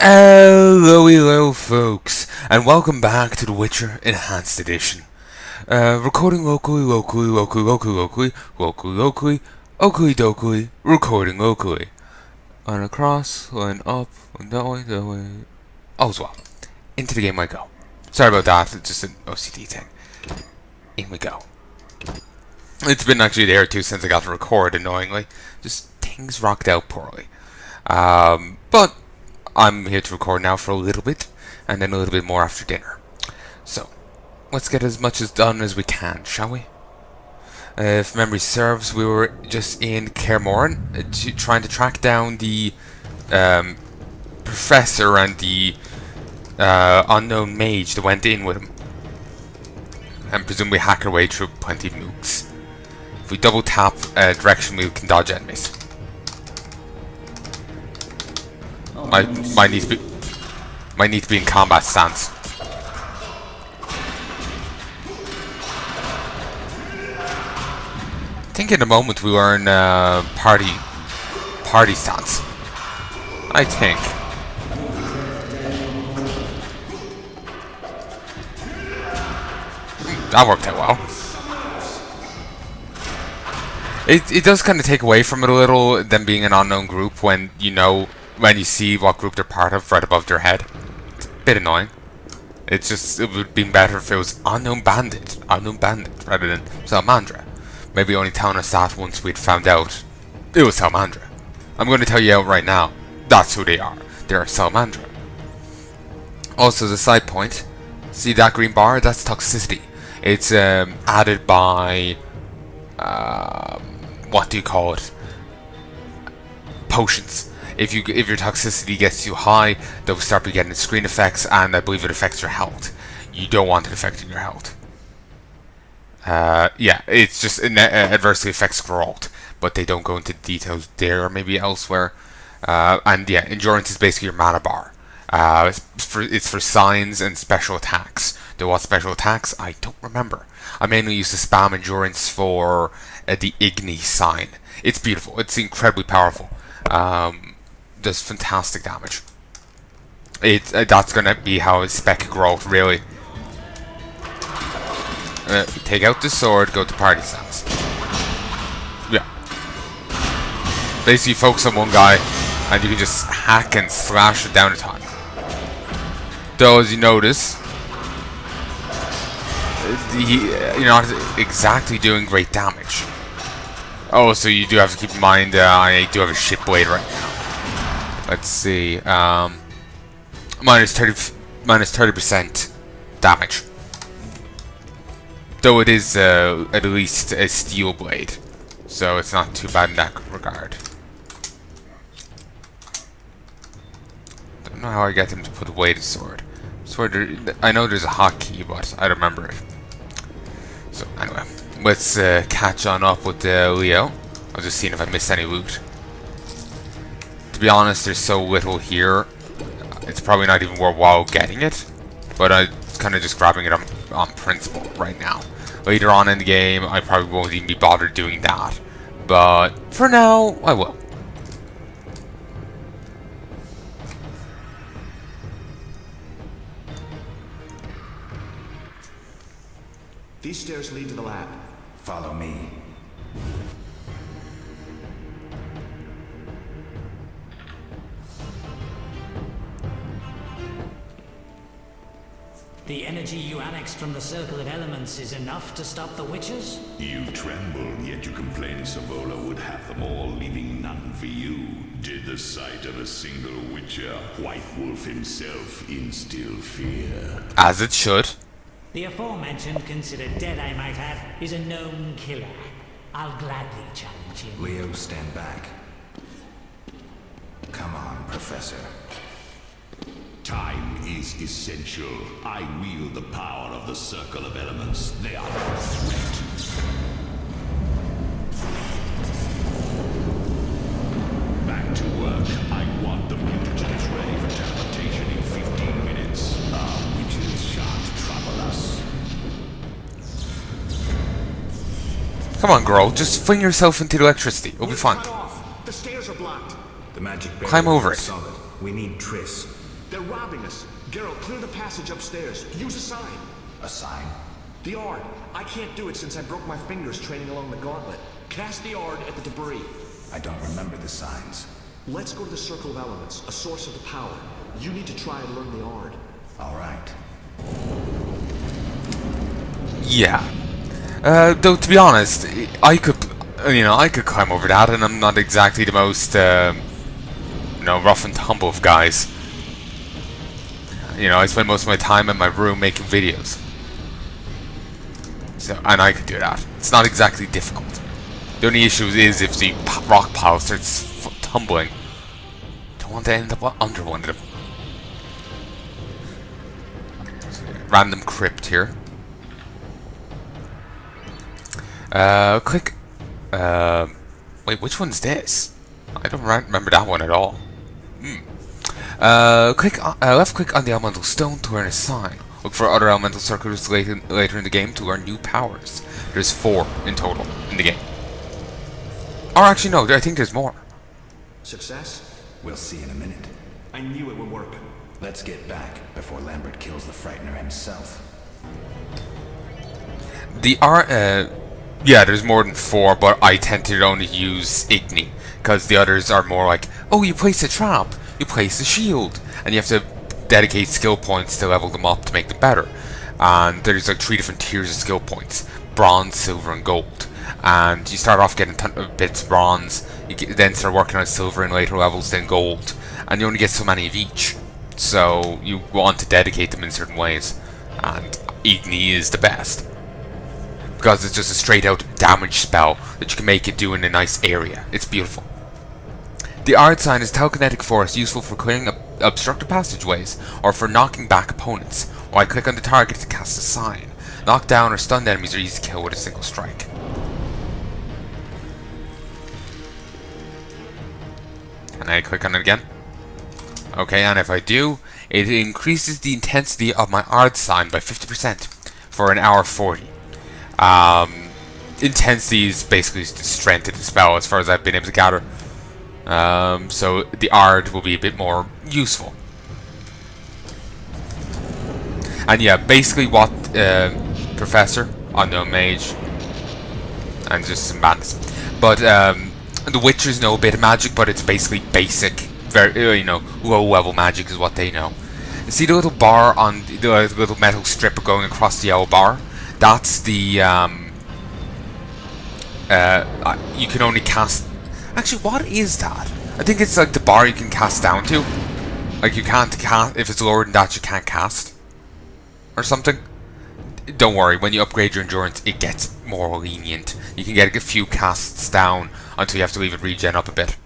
Hello folks, and welcome back to The Witcher Enhanced Edition. Recording locally, recording locally. Line across, line up, line that way. All's well. Into the game I go. Sorry about that, it's just an OCD thing. In we go. It's been actually a day or two since I got to record, annoyingly. Just things rocked out poorly. But I'm here to record now for a little bit, and then a little bit more after dinner. So, let's get as much as done as we can, shall we? If memory serves, we were just in Kaer Morhen, trying to track down the professor and the unknown mage that went in with him. And presumably hack our way through plenty of mooks. If we double tap direction, we can dodge enemies. Might need to be in combat stance. I think in a moment we were in party stance. I think. That worked out well. It does kind of take away from it a little, them being an unknown group when you see what group they're part of right above their head. It's a bit annoying. It would have been better if it was unknown bandit, rather than Salamandra. Maybe only telling us that once we'd found out it was Salamandra. I'm going to tell you out right now, that's who they are. They're Salamandra. Also, as a side point, see that green bar? That's toxicity. It's added by what do you call it? Potions. If your toxicity gets too high, they'll start getting screen effects, and I believe it affects your health. You don't want it affecting your health. Yeah, it's just adversely affects growth, but they don't go into details there or maybe elsewhere. And yeah, endurance is basically your mana bar. It's for signs and special attacks. There was special attacks? I don't remember. I mainly used to spam endurance for the Igni sign. It's beautiful. It's incredibly powerful. Does fantastic damage. That's gonna be how his spec growth really. Take out the sword, go to party stance. Yeah. Basically focus on one guy and you can just hack and slash it down a ton. Though as you notice, you're not exactly doing great damage. Oh, so you do have to keep in mind I do have a ship blade right now. Let's see, minus 30% damage. Though it is at least a steel blade, so it's not too bad in that regard. Don't know how I get them to put away the sword. I know there's a hotkey, but I don't remember it. So anyway, let's catch on up with Leo. I was just seeing if I missed any loot. To be honest, there's so little here, it's probably not even worthwhile getting it, but I'm kind of just grabbing it on principle right now. Later on in the game, I probably won't even be bothered doing that, but for now, I will. These stairs lead to the lab. Follow me. The energy you annexed from the Circle of Elements is enough to stop the Witchers? You tremble, yet you complain Savolla would have them all, leaving none for you. Did the sight of a single Witcher, White Wolf himself, instill fear? As it should. The aforementioned, considered dead I might add, is a known killer. I'll gladly challenge him. Leo, stand back. Come on, Professor. Time is essential. I wield the power of the Circle of Elements. They are no threat. Back to work. I want the mutagens ready for teleportation in 15 minutes. Our witches shan't trouble us. Come on, girl. Just fling yourself into the electricity. You'll be fine. The stairs are blocked. The magic barrier Climb over is it. solid. We need Triss. They're robbing us. Geralt, clear the passage upstairs. Use a sign. A sign? The Ard. I can't do it since I broke my fingers training along the gauntlet. Cast the Ard at the debris. I don't remember the signs. Let's go to the Circle of Elements, a source of the power. You need to try and learn the Ard. All right. Yeah. Though to be honest, I could climb over that, and I'm not exactly the most, rough and tumble of guys. I spend most of my time in my room making videos. So, and I could do that. It's not exactly difficult. The only issue is if the rock pile starts tumbling. Don't want to end up under one of them. So, random crypt here. Click. Wait, which one's this? I don't remember that one at all. Left click on the elemental stone to learn a sign. Look for other elemental circles later in the game to learn new powers. There's 4 in total in the game. Or actually no, I think there's more. Success? We'll see in a minute. I knew it would work. Let's get back before Lambert kills the Frightener himself. Yeah, there's more than 4, but I tend to only use Igni, because the others are more like, oh, you place a trap, you place a shield, and you have to dedicate skill points to level them up to make them better. And there's like 3 different tiers of skill points: bronze, silver, and gold. And you start off getting bits of bronze, then start working on silver in later levels, then gold, and you only get so many of each. So you want to dedicate them in certain ways, and Igni is the best. Because it's just a straight out damage spell that you can make it do in a nice area. It's beautiful. The Ard sign is telekinetic force useful for clearing obstructed passageways or for knocking back opponents. While I click on the target to cast a sign. Knocked down or stunned enemies are easy to kill with a single strike. Can I click on it again? Okay, and if I do, it increases the intensity of my Ard sign by 50% for an hour 40. Intensity is basically the strength of the spell as far as I've been able to gather. So the Ard will be a bit more useful. And yeah, basically what Professor, Unknown Mage, and just some bandits. But the Witchers know a bit of magic, but it's basically basic, very low level magic is what they know. You see the little bar on the little metal strip going across the yellow bar? That's the you can only cast. Actually, what is that? I think it's like the bar you can cast down to. Like you can't cast if it's lower than that. You can't cast or something. Don't worry. When you upgrade your endurance, it gets more lenient. You can get a few casts down until you have to leave it regen up a bit.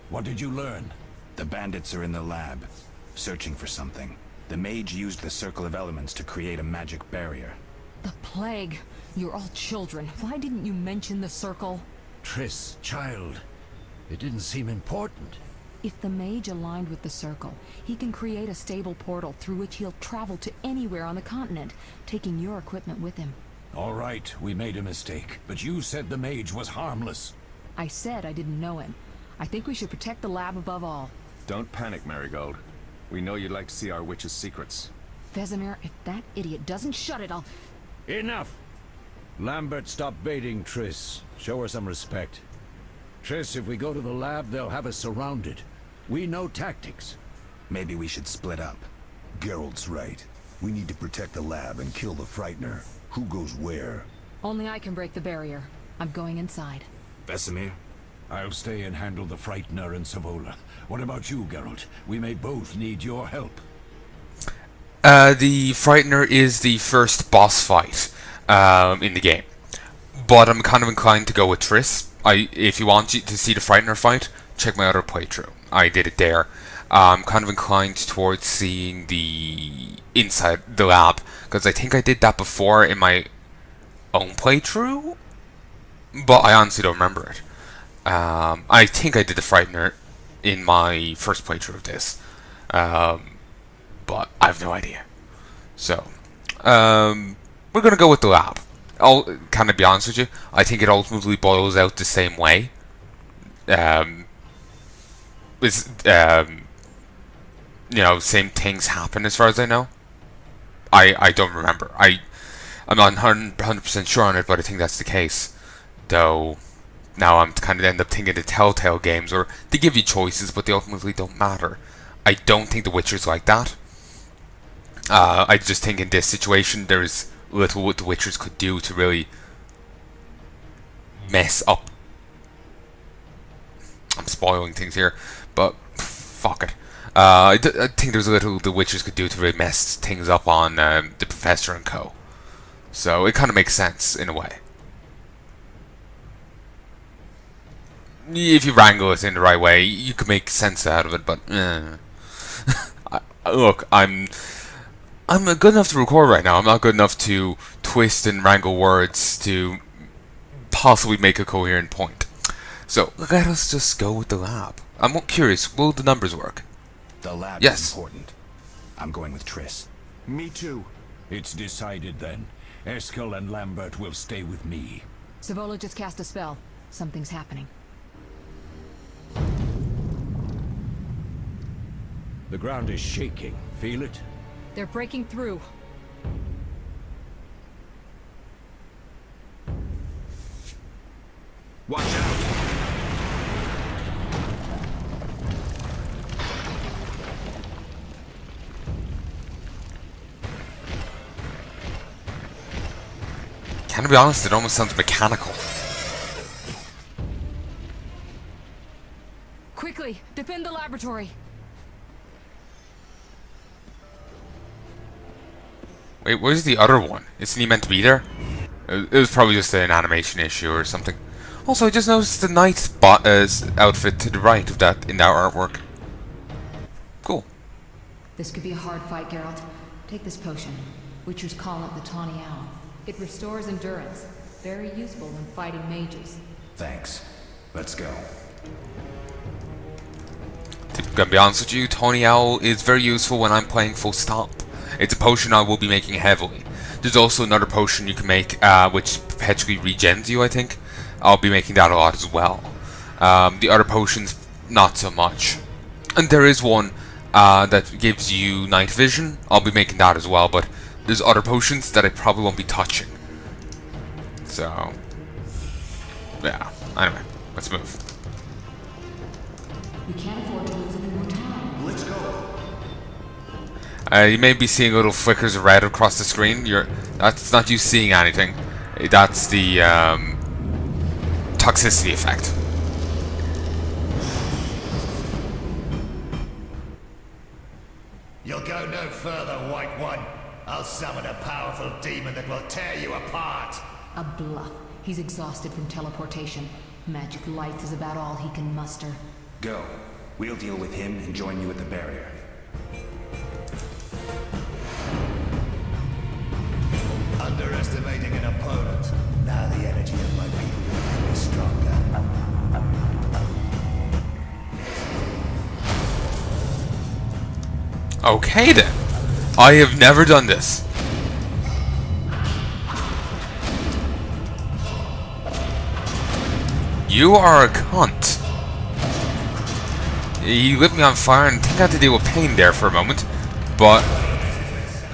What did you learn? The bandits are in the lab, searching for something. The mage used the Circle of Elements to create a magic barrier. The plague. You're all children. Why didn't you mention the circle? Triss, child. It didn't seem important. If the mage aligned with the circle, he can create a stable portal through which he'll travel to anywhere on the continent, taking your equipment with him. All right, we made a mistake, but you said the mage was harmless. I said I didn't know him. I think we should protect the lab above all. Don't panic, Marigold. We know you'd like to see our witch's secrets. Vesemir, if that idiot doesn't shut it, I'll... Enough! Lambert, stop baiting Triss. Show her some respect. Triss, if we go to the lab, they'll have us surrounded. We know tactics. Maybe we should split up. Geralt's right. We need to protect the lab and kill the Frightener. Who goes where? Only I can break the barrier. I'm going inside. Vesemir? I'll stay and handle the Frightener and Savolla. What about you, Geralt? We may both need your help. The Frightener is the first boss fight in the game. But I'm kind of inclined to go with Triss. If you want to see the Frightener fight, check my other playthrough. I did it there. I'm kind of inclined towards seeing the inside the lab, because I think I did that before in my own playthrough, but I honestly don't remember it. I think I did the Frightener in my first playthrough of this, but I have no idea. So, we're gonna go with the lab. I'll kind of be honest with you. I think it ultimately boils out the same way. is you know, same things happen as far as I know. I don't remember. I'm not 100% sure on it, but I think that's the case. Though now I'm kind of end up thinking the Telltale games, or they give you choices, but they ultimately don't matter. I don't think The Witcher's like that. I just think in this situation there is little what The Witchers could do to really mess up. I'm spoiling things here, but fuck it. I think there's a little The Witchers could do to really mess things up on the Professor and co. So it kind of makes sense in a way. If you wrangle it in the right way, you can make sense out of it, but look, I'm good enough to record right now. I'm not good enough to twist and wrangle words to possibly make a coherent point. So let us just go with the lab. I'm curious, will the numbers work? The lab Yes. is important. I'm going with Triss. Me too. It's decided then. Eskel and Lambert will stay with me. Savolla just cast a spell. Something's happening. The ground is shaking. Feel it? They're breaking through. Watch out! Can I be honest, it almost sounds mechanical. Quickly, defend the laboratory. Wait, where's the other one? Isn't he meant to be there? It was probably just an animation issue or something. Also, I just noticed the knight outfit to the right of that in that artwork. Cool. This could be a hard fight, Geralt. Take this potion. Witchers call it the Tawny Owl. It restores endurance. Very useful when fighting mages. Thanks. Let's go. To be honest with you, Tawny Owl is very useful when I'm playing full stop. It's a potion I will be making heavily. There's also another potion you can make which perpetually regens you, I think. I'll be making that a lot as well. The other potions, not so much. And there is one that gives you night vision. I'll be making that as well, but there's other potions that I probably won't be touching. So, yeah. Anyway, let's move. We can't afford to lose any more time. Let's go. You may be seeing little flickers of red across the screen. That's not you seeing anything. That's the toxicity effect. You'll go no further, White One. I'll summon a powerful demon that will tear you apart. A bluff. He's exhausted from teleportation. Magic light is about all he can muster. Go. We'll deal with him and join you at the barrier. Underestimating an opponent. Now the energy of my people will be stronger. Okay then. I have never done this. You are a cunt. You lit me on fire and I think I had to deal with pain there for a moment. But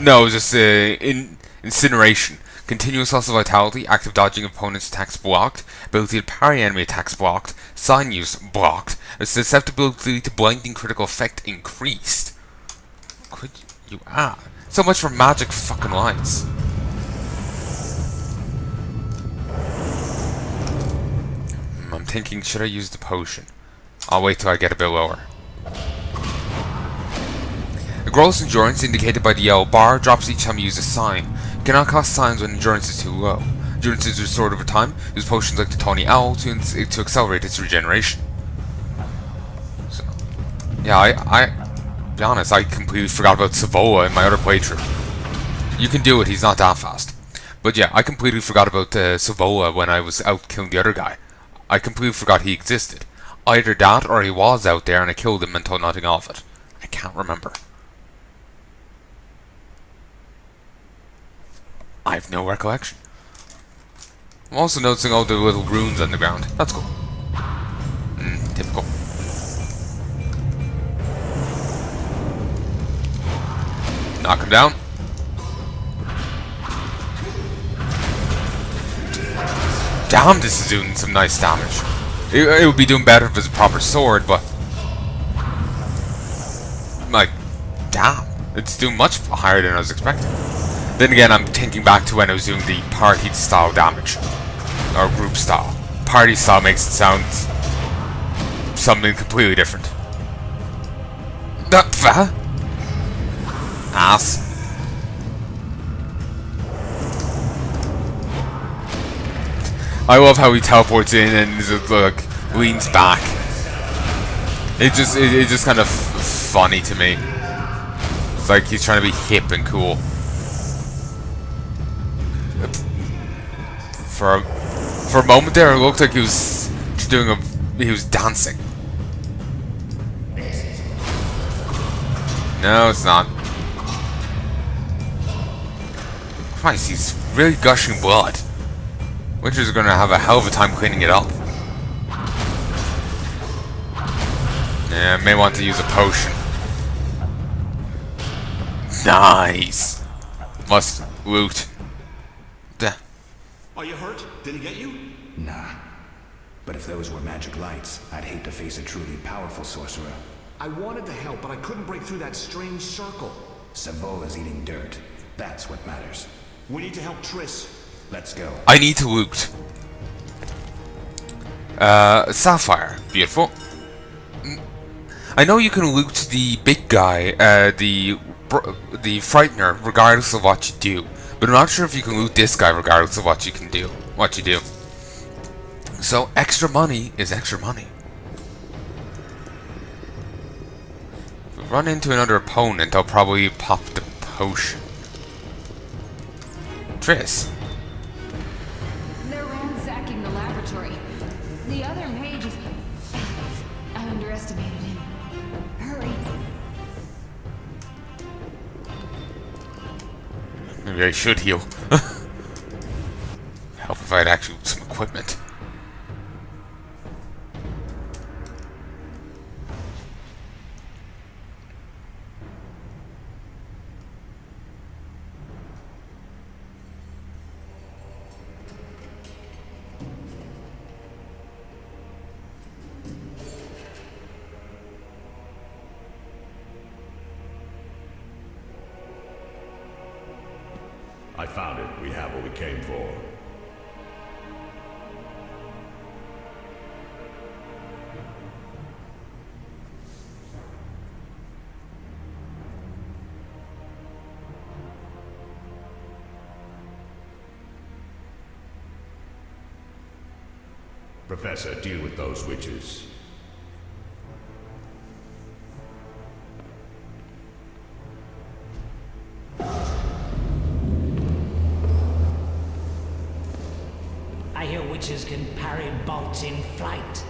no, just incineration. Continuous loss of vitality, active dodging of opponent's attacks blocked, ability to parry enemy attacks blocked, sign use blocked, susceptibility to blinding critical effect increased. Could you so much for magic fucking lights. I'm thinking, should I use the potion? I'll wait till I get a bit lower. The gross endurance indicated by the yellow bar drops each time you use a sign. You cannot cast signs when endurance is too low. Endurance is restored over time. Use potions like the Tawny Owl to accelerate its regeneration. So, yeah, I be honest, I completely forgot about Savolla in my other playthrough. You can do it, he's not that fast. But yeah, I completely forgot about Savolla when I was out killing the other guy. I completely forgot he existed. Either that or he was out there and I killed him and thought nothing of it. I can't remember. I have no recollection. I'm also noticing all the little runes on the ground. That's cool. Typical. Knock him down. Damn, this is doing some nice damage. It would be doing better if it was a proper sword, but... like, damn. It's doing much higher than I was expecting. Then again, I'm thinking back to when I was doing the party-style damage. Or group-style. Party-style makes it sound... something completely different. Ass. I love how he teleports in and just, like, leans back. It's just kind of funny to me. It's like he's trying to be hip and cool. For a moment there, it looked like he was dancing. No, it's not. Christ, he's really gushing blood. Witcher's gonna have a hell of a time cleaning it up. Yeah, may want to use a potion. Nice. Must loot. Duh. Are you hurt? Did he get you? Nah. But if those were magic lights, I'd hate to face a truly powerful sorcerer. I wanted to help, but I couldn't break through that strange circle. Savolla's eating dirt. That's what matters. We need to help Triss. Let's go. I need to loot. Sapphire. Beautiful. I know you can loot the big guy, the Frightener, regardless of what you do. But I'm not sure if you can loot this guy regardless of what you do. So extra money is extra money. If we run into another opponent, I'll probably pop the potion. Triss. They're ransacking the laboratory. The other mage is... I underestimated him. Hurry. Maybe I should heal. Help if I had actually some equipment. I found it. We have what we came for. Professor, deal with those witches. I hear witches can parry bolts in flight.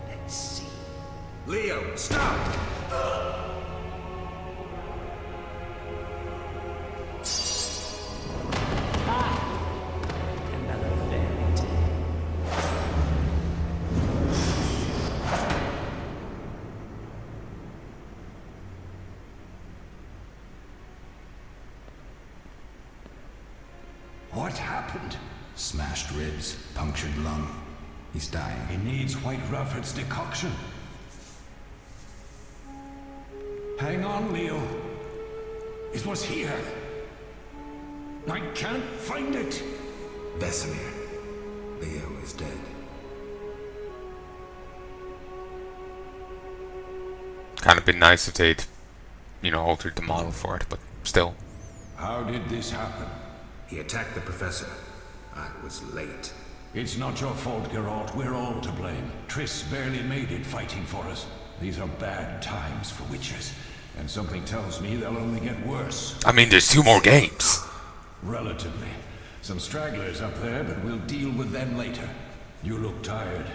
Let's see. Leo, stop! Another fairy tale. What happened? Smashed ribs, punctured lung. He's dying. He needs White Rufford's decoction. Hang on, Leo. It was here. I can't find it. Vesemir. Leo is dead. Kind of been nice if they'd, altered the model for it, but still. How did this happen? He attacked the professor. I was late. It's not your fault, Geralt. We're all to blame. Triss barely made it fighting for us. These are bad times for witches, and something tells me they'll only get worse. I mean, there's 2 more games. Relatively. Some stragglers up there, but we'll deal with them later. You look tired.